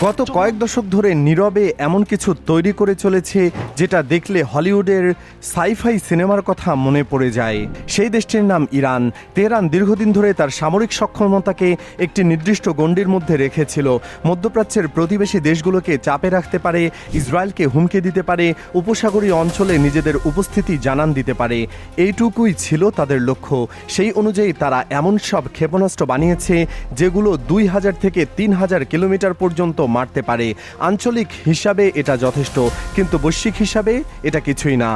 গত কয়েক দশক ধরে নীরবে এমন কিছু তৈরি করে চলেছে যেটা দেখলে হলিউডের সাইফাই সিনেমার কথা মনে পড়ে যায়। সেই দেশটির নাম ইরান। তেহরান দীর্ঘদিন ধরে তার সামরিক সক্ষমতাকে একটি নির্দিষ্ট গণ্ডির মধ্যে রেখেছিল। মধ্যপ্রাচ্যের প্রতিবেশী দেশগুলোকে চাপে রাখতে পারে, ইসরায়েলকে হুমকি দিতে পারে, উপসাগরীয় অঞ্চলে নিজেদের উপস্থিতি জানান দিতে পারে। এইটুকুই ছিল তাদের লক্ষ্য। সেই অনুযায়ী তারা এমন সব ক্ষেপণাস্ত্র বানিয়েছে যেগুলো 2000 থেকে 3000 কিলোমিটার পর্যন্ত মারতে পারে। আঞ্চলিক হিসাবে এটা যথেষ্ট, কিন্তু বৈশ্বিক হিসাবে এটা কিছুই না।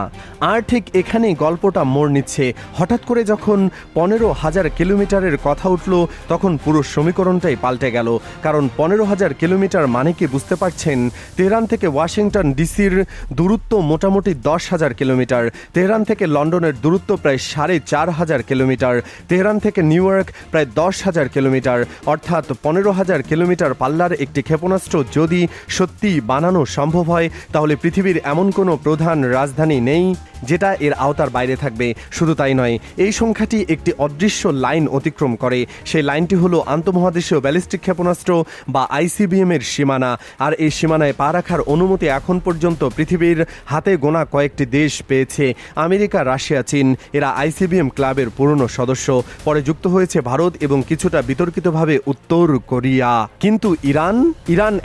আর ঠিক এখানেই গল্পটা মোড় নিচ্ছে। হঠাৎ করে যখন 15,000 কিলোমিটারের কথা উঠল, তখন পুরো সমীকরণটাই পাল্টে গেল। কারণ 15,000 কিলোমিটার মানে কি বুঝতে পারছেন? তেহরান থেকে ওয়াশিংটন ডিসির দূরত্ব মোটামুটি 10,000 কিলোমিটার। তেহরান থেকে লন্ডনের দূরত্ব প্রায় 4,500 কিলোমিটার। তেহরান থেকে নিউ ইয়র্ক প্রায় 10,000 কিলোমিটার। অর্থাৎ 15,000 কিলোমিটার পাল্লার একটি ক্ষেপণাস্ত্র যদি সত্যি বানানো সম্ভব হয়, তাহলে পৃথিবীর এমন কোনো প্রধান রাজধানী নেই যেটা এর আওতার বাইরে থাকবে। শুধু তাই নয়, এই সংখ্যাটি একটি অদৃশ্য লাইন অতিক্রম করে। সেই লাইনটি হলো আন্তঃমহাদেশীয় ব্যালিস্টিক ক্ষেপণাস্ত্র বা আইসিবিএম এর সীমানা। আর এই সীমানায় পা রাখার অনুমতি এখন পর্যন্ত পৃথিবীর হাতে গোনা কয়েকটি দেশ পেয়েছে। আমেরিকা, রাশিয়া, চীন, এরা আইসিবিএম ক্লাবের পুরনো সদস্য। পরে যুক্ত হয়েছে ভারত এবং কিছুটা বিতর্কিতভাবে উত্তর কোরিয়া। কিন্তু ইরান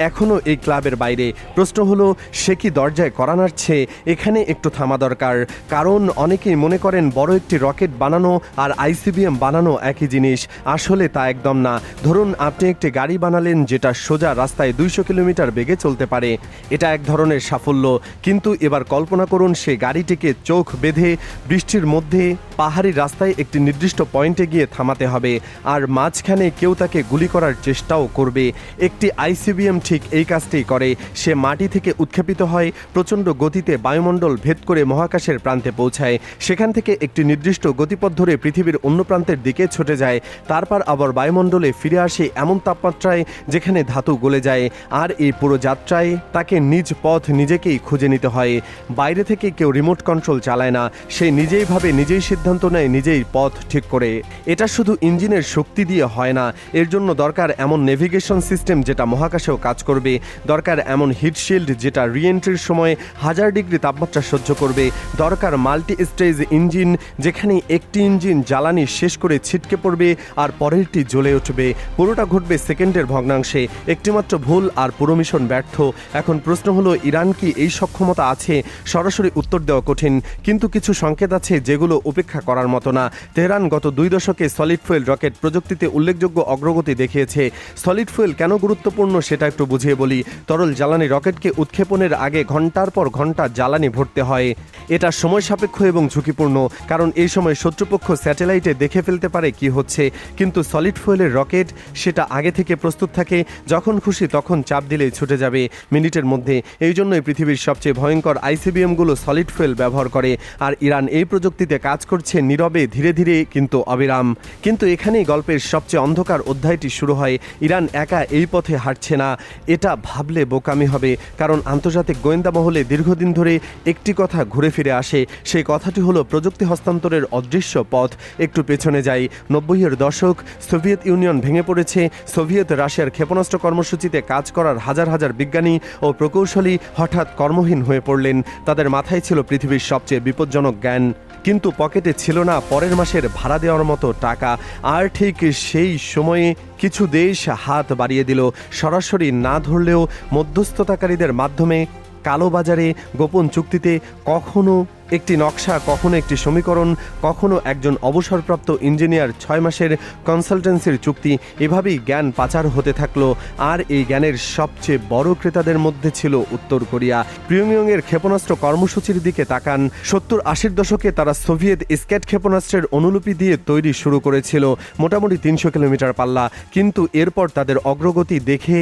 এখনও এই ক্লাবের বাইরে। প্রশ্ন হলো, সে কি দরজায় কড়া নাড়ছে? এখানে একটু থামা দরকার। কারণ অনেকেই মনে করেন বড় একটি রকেট বানানো আর আইসিবিএম বানানো একই জিনিস। আসলে তা একদম না। ধরুন আপনি একটি গাড়ি বানালেন যেটা সোজা রাস্তায় 200 কিলোমিটার বেগে চলতে পারে। এটা এক ধরনের সাফল্য। কিন্তু এবার কল্পনা করুন, সেই গাড়িটিকে চোখ বেঁধে বৃষ্টির মধ্যে পাহাড়ি রাস্তায় একটি নির্দিষ্ট পয়েন্টে গিয়ে থামাতে হবে, আর মাঝখানে কেউ তাকে গুলি করার চেষ্টাও করবে। একটি আইসিবিএম ঠিক এই কাজটি করে। সে মাটি থেকে উৎক্ষেপিত হয়, প্রচণ্ড গতিতে বায়ুমণ্ডল ভেদ করে মহাকাশের প্রান্তে পৌঁছায়। সেখান থেকে একটি নির্দিষ্ট গতিপথ ধরে পৃথিবীর অন্য প্রান্তের দিকে ছুটে যায়। তারপর আবার বায়ুমণ্ডলে ফিরে আসে এমন তাপমাত্রায় যেখানে ধাতু গলে যায়। আর এই পুরো যাত্রায় তাকে নিজ পথ নিজেকেই খুঁজে নিতে হয়। বাইরে থেকে কেউ রিমোট কন্ট্রোল চালায় না। সে নিজেই ভাবে, নিজেই সিদ্ধান্ত নেয়, নিজেই পথ ঠিক করে। এটা শুধু ইঞ্জিনের শক্তি দিয়ে হয় না। এর জন্য দরকার এমন নেভিগেশন সিস্টেম যেটা মহাকাশেও কাজ করবে। দরকার এমন হিটশিল্ড যেটা রিএন্ট্রির সময় 1000 ডিগ্রি তাপমাত্রা সহ্য করবে। দরকার মাল্টি স্টেজ ইঞ্জিন, যেখানে একটি ইঞ্জিন জ্বালানি শেষ করে ছিটকে পড়বে আর পরেরটি জ্বলে উঠবে। পুরোটা ঘটবে সেকেন্ডের ভগ্নাংশে। একটিমাত্র ভুল আর পুরো মিশন ব্যর্থ। এখন প্রশ্ন হলো, ইরান কি এই সক্ষমতা আছে? সরাসরি উত্তর দেওয়া কঠিন, কিন্তু কিছু সংকেত আছে যেগুলো উপেক্ষা করার মতো না। তেহরান গত 2 দশকে সলিড ফুয়েল রকেট প্রযুক্তিতে উল্লেখযোগ্য অগ্রগতি দেখিয়েছে। সলিড ফুয়েল কেন গুরুত্বপূর্ণ সেটা একটু বুঝিয়ে বলি। তরল জ্বালানি রকেটকে উৎক্ষেপণের আগে ঘন্টার পর ঘন্টা জ্বালানি ভরতে হয়। এটা সময় সাপেক্ষ এবং ঝুঁকিপূর্ণ, কারণ এই সময় শত্রুপক্ষ স্যাটেলাইটে দেখে ফেলতে পারে কি হচ্ছে। কিন্তু সলিড ফুয়েলের রকেট সেটা আগে থেকে প্রস্তুত থাকে, যখন খুশি তখন চাপ দিলেই ছুটে যাবে মিনিটের মধ্যে। এই জন্যই পৃথিবীর সবচেয়ে ভয়ঙ্কর আইসিবিএমগুলো সলিড ফুয়েল ব্যবহার করে। আর ইরান এই প্রযুক্তিতে কাজ করছে নীরবে, ধীরে ধীরে, কিন্তু অবিরাম। কিন্তু এখানেই গল্পের সবচেয়ে অন্ধকার অধ্যায়টি শুরু হয়। ইরান একা এই পথে হাঁটছে না। এটা ভাবলে বোকামি হবে, কারণ আন্তর্জাতিক গোয়েন্দা মহলে দীর্ঘদিন ধরে একটি কথা ঘুরে ফিরে আসে। সেই কথাটি হলো প্রযুক্তি হস্তান্তরের অদৃশ্য পথ। একটু পেছনে যাই। 90-এর দশক, সোভিয়েত ইউনিয়ন ভেঙে পড়েছে। সোভিয়েত রাশিয়ার ক্ষেপণাস্ত্র কর্মসূচিতে কাজ করার হাজার হাজার বিজ্ঞানী ও প্রকৌশলী হঠাৎ কর্মহীন হয়ে পড়লেন। তাদের মাথায় ছিল পৃথিবীর সবচেয়ে বিপজ্জনক জ্ঞান, কিন্তু পকেটে ছিল না পরের মাসের ভাড়া দেওয়ার মতো টাকা। আর ঠিক সেই সময়ে কিছু দেশ হাত বাড়িয়ে দিল, সরাসরি না ধরলেও মধ্যস্থতাকারীদের মাধ্যমে, কালোবাজারে, গোপন চুক্তিতে। কখনো একটি নকশা, কখনো একটি সমীকরণ, কখনো একজন অবসরপ্রাপ্ত ইঞ্জিনিয়ার 6 মাসের কনসালটেন্সির চুক্তি। এভাবেই জ্ঞান পাচার হতে থাকলো। আর এই জ্ঞানের সবচেয়ে বড় ক্রেতাদের মধ্যে ছিল উত্তর কোরিয়া। পিয়ংইয়ংয়ের ক্ষেপণাস্ত্র কর্মসূচির দিকে তাকান। 70-80-র দশকে তারা সোভিয়েত স্ক্যাড ক্ষেপণাস্ত্রের অনুলিপি দিয়ে তৈরি শুরু করেছিল, মোটামুটি 300 কিলোমিটার পাল্লা। কিন্তু এরপর তাদের অগ্রগতি দেখে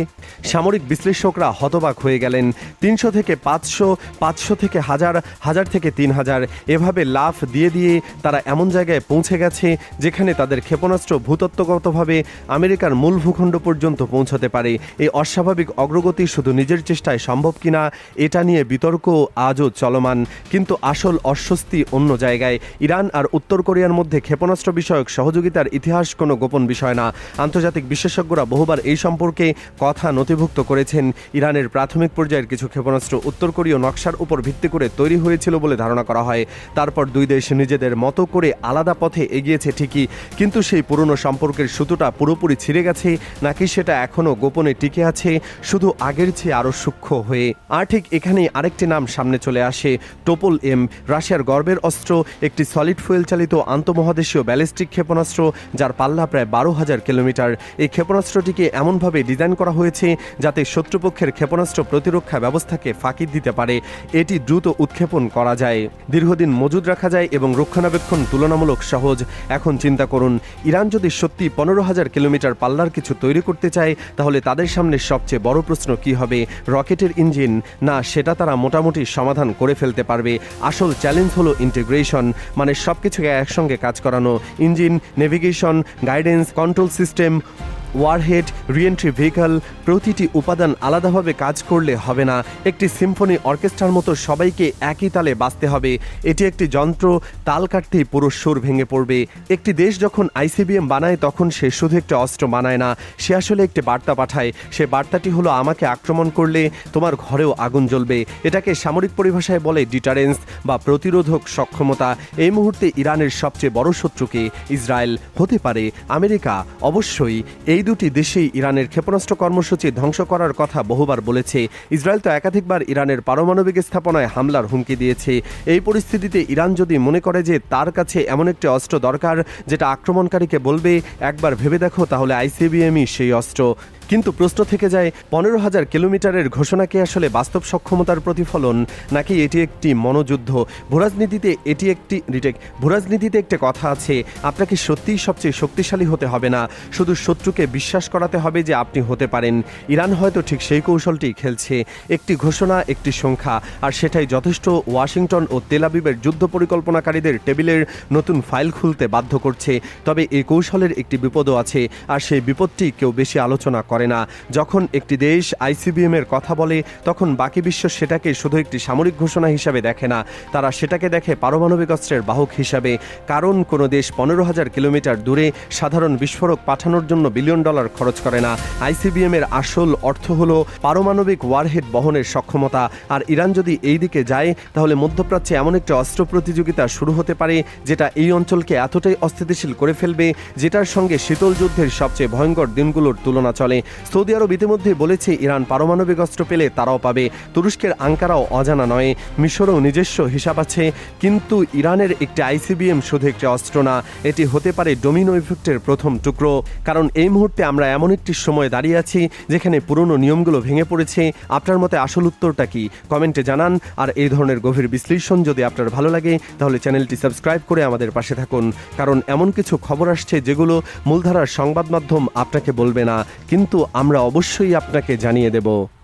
সামরিক বিশ্লেষকরা হতবাক হয়ে গেলেন। 300 থেকে 500, 500 থেকে 1000, 1000 থেকে 3000। 3000। এভাবে লাফ দিয়ে দিয়ে তারা এমন জায়গায় পৌঁছে গেছে যেখানে তাদের ক্ষেপণাস্ত্র ভূতত্ত্বগতভাবে আমেরিকার মূল ভূখণ্ড পর্যন্ত পৌঁছাতে পারে। এই অস্বাভাবিক অগ্রগতি শুধু নিজের চেষ্টায় সম্ভব কিনা এটা নিয়ে বিতর্ক আজও চলমান, কিন্তু আসল অস্বস্তি অন্য জায়গায়। ইরান আর উত্তর কোরিয়ার মধ্যে ক্ষেপণাস্ত্র বিষয়ক সহযোগিতার ইতিহাস কোনো গোপন বিষয় না। আন্তর্জাতিক বিশেষজ্ঞরা বহুবার এই সম্পর্কে কথা নথিভুক্ত করেছেন। ইরানের প্রাথমিক পর্যায়ের কিছু ক্ষেপণাস্ত্র উত্তর কোরীয় নকশার উপর ভিত্তি করে তৈরি হয়েছিল বলে ধারণা করা হয়। তারপর দুই দেশ নিজেদের মতো করে আলাদা পথে এগিয়েছে ঠিকই, কিন্তু সেই পুরনো সম্পর্কের সুতোটা পুরোপুরি ছিঁড়ে গেছে নাকি সেটা এখনও গোপনে টিকে আছে, শুধু আগের চেয়ে আরও সূক্ষ্ম হয়ে। আর ঠিক এখানেই আরেকটি নাম সামনে চলে আসে, টোপল এম, রাশিয়ার গর্বের অস্ত্র, একটি সলিড ফুয়েল চালিত আন্তঃমহাদেশীয় ব্যালিস্টিক ক্ষেপণাস্ত্র যার পাল্লা প্রায় 12,000 কিলোমিটার। এই ক্ষেপণাস্ত্রটিকে এমনভাবে ডিজাইন করা হয়েছে যাতে শত্রুপক্ষের ক্ষেপণাস্ত্র প্রতিরক্ষা ব্যবস্থাকে ফাঁকি দিতে পারে। এটি দ্রুত উৎক্ষেপণ করা যায়, দীর্ঘদিন মজুদ রাখা যায় এবং রক্ষণাবেক্ষণ তুলনামূলক সহজ। এখন চিন্তা করুন, ইরান যদি সত্যি 15,000 কিলোমিটার পাল্লার কিছু তৈরি করতে চায়, তাহলে তাদের সামনে সবচেয়ে বড় প্রশ্ন কি হবে? রকেটের ইঞ্জিন? না, সেটা তারা মোটামুটি সমাধান করে ফেলতে পারবে। আসল চ্যালেঞ্জ হলো ইন্টিগ্রেশন, মানে সবকিছুকে একসঙ্গে কাজ করানো। Engine, navigation, guidance, control system, warhead, re-entry vehicle, প্রতিটি উপাদান আলাদাভাবে কাজ করলে হবে না। একটি সিম্ফনি অর্কেস্ট্রার মতো সবাইকে একই তালে বাজতে হবে। এটি একটি যন্ত্র, তাল কাটতেই পুরো সুর ভেঙে পড়বে। একটি দেশ যখন আইসিবিএম বানায় তখন সে শুধু একটি অস্ত্র বানায় না, সে আসলে একটি বার্তা পাঠায়। সে বার্তাটি হলো, আমাকে আক্রমণ করলে তোমার ঘরেও আগুন জ্বলবে। এটাকে সামরিক পরিভাষায় বলে ডিটারেন্স বা প্রতিরোধক সক্ষমতা। এই মুহূর্তে ইরানের সবচেয়ে বড় শত্রুকে ইসরায়েল, হতে পারে আমেরিকা, অবশ্যই। এই দুটি দেশেই ইরানের ক্ষেপণাস্ত্র কর্মসূচি ধ্বংস করার কথা বহুবার বলেছে। ইসরায়েল তো একাধিকবার ইরানের পারমাণবিক স্থাপনায় হামলার হুমকি দিয়েছে। এই পরিস্থিতিতে ইরান যদি মনে করে যে তার কাছে এমন একটি অস্ত্র দরকার যেটা আক্রমণকারীকে বলবে একবার ভেবে দেখো, তাহলে আইসিবিএমই সেই অস্ত্র। কিন্তু প্রশ্ন থেকে যায়, 15,000 কিলোমিটারের ঘোষণা কি আসলে বাস্তব সক্ষমতার প্রতিফলন, নাকি এটি একটি মনোযুদ্ধ? ভূরাজনীতিতে একটি কথা আছে, আপনাকে সত্যিই সবচেয়ে শক্তিশালী হতে হবে না, শুধু শত্রুকে বিশ্বাস করাতে হবে যে আপনি হতে পারেন। ইরান হয়তো ঠিক সেই কৌশলটি খেলছে, একটি ঘোষণা, একটি সংখ্যা, আর সেটাই যথেষ্ট ওয়াশিংটন ও তেল আবিবের যুদ্ধ পরিকল্পনাকারীদের টেবিলের নতুন ফাইল খুলতে বাধ্য করছে। তবে এই কৌশলের একটি বিপদও আছে, আর সেই বিপদটি কেউ বেশি আলোচনা করে না। যখন একটি দেশ আইসিবিএম এর কথা বলে তখন বাকি বিশ্ব সেটাকে শুধু একটি সামরিক ঘোষণা হিসাবে দেখে না, তারা সেটাকে দেখে পারমাণবিক অস্ত্রের বাহক হিসাবে। কারণ কোনো দেশ 15,000 কিলোমিটার দূরে সাধারণ বিস্ফোরক পাঠানোর জন্য বিলিয়ন ডলার খরচ করে না। আইসিবিএম এর আসল অর্থ হলো পারমাণবিক ওয়ারহেড বহনের সক্ষমতা। আর ইরান যদি এই দিকে যায়, তাহলে মধ্যপ্রাচ্যে এমন একটি অস্ত্র প্রতিযোগিতা শুরু হতে পারে যেটা এই অঞ্চলকে এতটাই অস্থিতিশীল করে ফেলবে, যেটার সঙ্গে শীতল যুদ্ধের সবচেয়ে ভয়ঙ্কর দিনগুলোর তুলনা চলে। সৌদি আরব ইতিমধ্যে বলেছে ইরান পারমাণবিক অস্ত্র পেলে তারাও পাবে। তুরস্কের আঙ্কারাও অজানা নয়, মিশরও নিজস্ব হিসাব আছে। কিন্তু ইরানের একটি আইসিবিএম শুধু একটি অস্ত্র না, এটি হতে পারে ডোমিনো ইফেক্টের প্রথম টুকরো। কারণ এই মুহূর্তে আমরা এমন একটি সময় দাঁড়িয়ে আছি যেখানে পুরনো নিয়মগুলো ভেঙে পড়েছে। আপনার মতে আসল উত্তরটা কি? কমেন্টে জানান। আর এই ধরনের গভীর বিশ্লেষণ যদি আপনার ভালো লাগে, তাহলে চ্যানেলটি সাবস্ক্রাইব করে আমাদের পাশে থাকুন। কারণ এমন কিছু খবর আসছে যেগুলো মূলধারার সংবাদ মাধ্যম আপনাকে বলবে না, কিন্তু আমরা অবশ্যই আপনাকে জানিয়ে দেব।